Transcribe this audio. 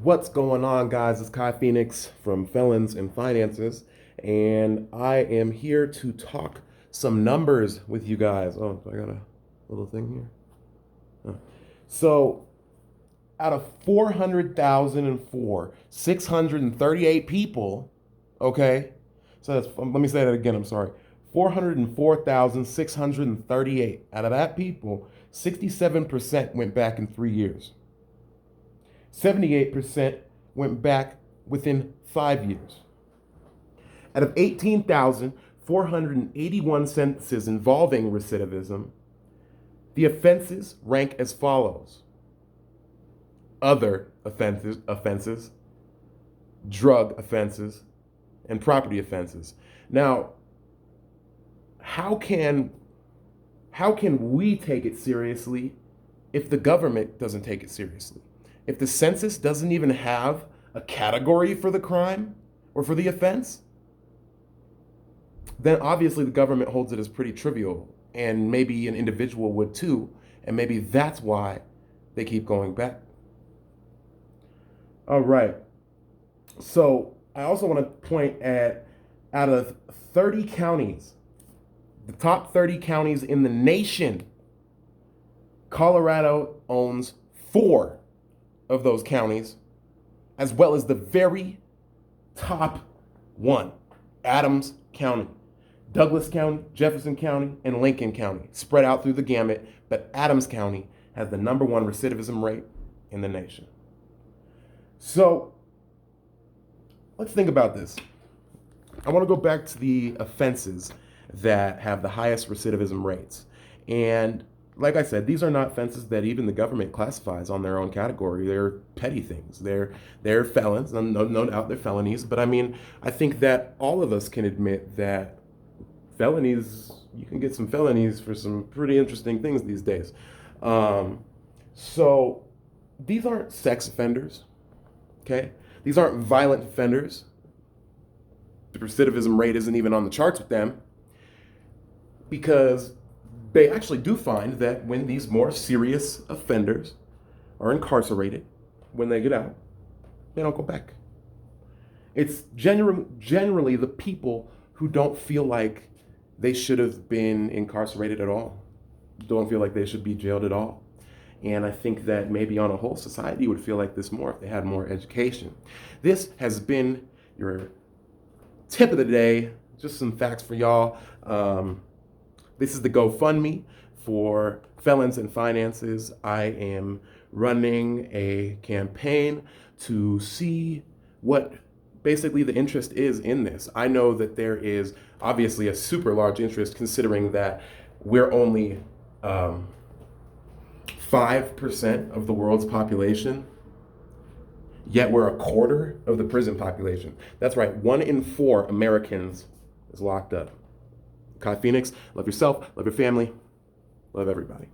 What's going on, guys? It's Kai Phoenix from Felons and Finances, and I am here to talk some numbers with you guys. Oh, I got a little thing here. Huh. So, out of 400,004, 638 people, okay? So let me say that again, I'm sorry. 404,638. Out of that people, 67% went back in 3 years. 78% went back within 5 years. Out of 18,481 sentences involving recidivism, the offenses rank as follows: other offenses, drug offenses, and property offenses. Now, how can we take it seriously if the government doesn't take it seriously? If the census doesn't even have a category for the crime or for the offense, then obviously the government holds it as pretty trivial, and maybe an individual would too, and maybe that's why they keep going back. All right. So I also want to point at, out of 30 counties, the top 30 counties in the nation, Colorado owns 4 of those counties, as well as the very top one, Adams County. Douglas County, Jefferson County, and Lincoln County spread out through the gamut, but Adams County has the #1 recidivism rate in the nation. So let's think about this. I want to go back to the offenses that have the highest recidivism rates. And like I said, these are not offenses that even the government classifies on their own category. They're petty things. They're felons, no doubt they're felonies. But I mean, I think that all of us can admit that felonies, you can get some felonies for some pretty interesting things these days. So these aren't sex offenders, okay? These aren't violent offenders. The recidivism rate isn't even on the charts with them, because they actually do find that when these more serious offenders are incarcerated, when they get out, they don't go back. It's generally the people who don't feel like they should have been incarcerated at all, don't feel like they should be jailed at all. And I think that maybe on a whole, society would feel like this more if they had more education. This has been your tip of the day, just some facts for y'all. This is the GoFundMe for Felons and Finances. I am running a campaign to see what basically the interest is in this. I know that there is obviously a super large interest, considering that we're only 5% of the world's population, yet we're a quarter of the prison population. That's right, 1 in 4 Americans is locked up. Kai Phoenix, love yourself, love your family, love everybody.